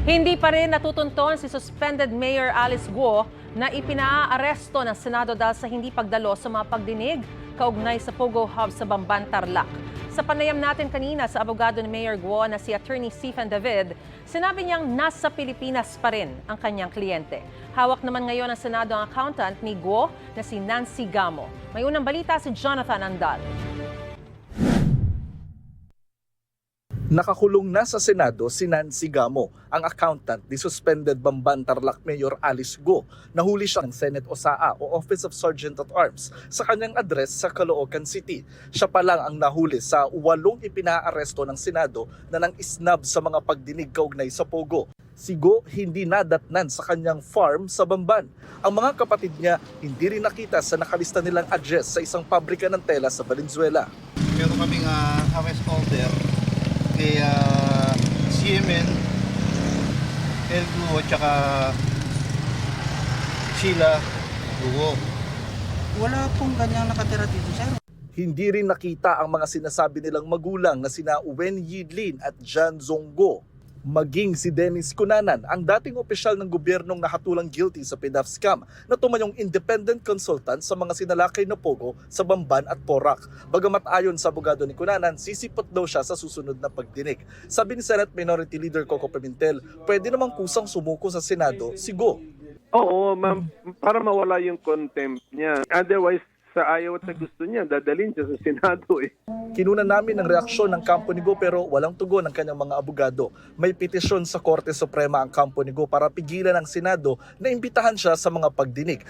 Hindi pa rin natutunton si suspended Mayor Alice Guo na ipinaaresto ng Senado dahil sa hindi pagdalo sa mga pagdinig kaugnay sa Pogo Hub sa Bamban, Tarlac. Sa panayam natin kanina sa abogado ni Mayor Guo na si Attorney Stephen David, sinabi niyang nasa Pilipinas pa rin ang kanyang kliyente. Hawak naman ngayon ng Senado ang accountant ni Guo na si Nancy Gamo. May unang balita si Jonathan Andal. Nakakulong na sa Senado si Nancy Gamo, ang accountant ni suspended Bamban Tarlac Mayor Alice Guo. Nahuli siya ng Senate OSAA o Office of Sergeant at Arms sa kanyang address sa Caloocan City. Siya pa lang ang nahuli sa 8 ipinaaresto ng Senado na nang isnab sa mga pagdinig kaugnay sa Pogo. Si Guo hindi nadatnan sa kanyang farm sa Bamban. Ang mga kapatid niya hindi rin nakita sa nakalista nilang address sa isang pabrika ng tela sa Valenzuela. Meron kaming arrest order kay CMN, El Guo, tsaka Sheila Guo. Wala pong ganyang nakatira dito, sir. Hindi rin nakita ang mga sinasabi nilang magulang na sina Wen Yidlin at Jan Zonggo. Maging si Dennis Cunanan, ang dating opisyal ng gobyernong nakatulang guilty sa PDAF scam na tumanyong independent consultant sa mga sinalakay na Pogo sa Bamban at Porac. Bagamat ayon sa abogado ni Cunanan, sisipot daw siya sa susunod na pagdinig. Sabi ni Senate Minority Leader Coco Pimentel, pwede namang kusang sumuko sa Senado si Guo. Oo, ma'am, para mawala yung contempt niya. Otherwise, sa ayaw at sa gusto niya, dadalhin siya sa Senado eh. Kinunan namin ang reaksyon ng kampo ni Guo pero walang tugon ng kanyang mga abogado. May petisyon sa Korte Suprema ang kampo ni Guo para pigilan ang Senado na imbitahan siya sa mga pagdinig.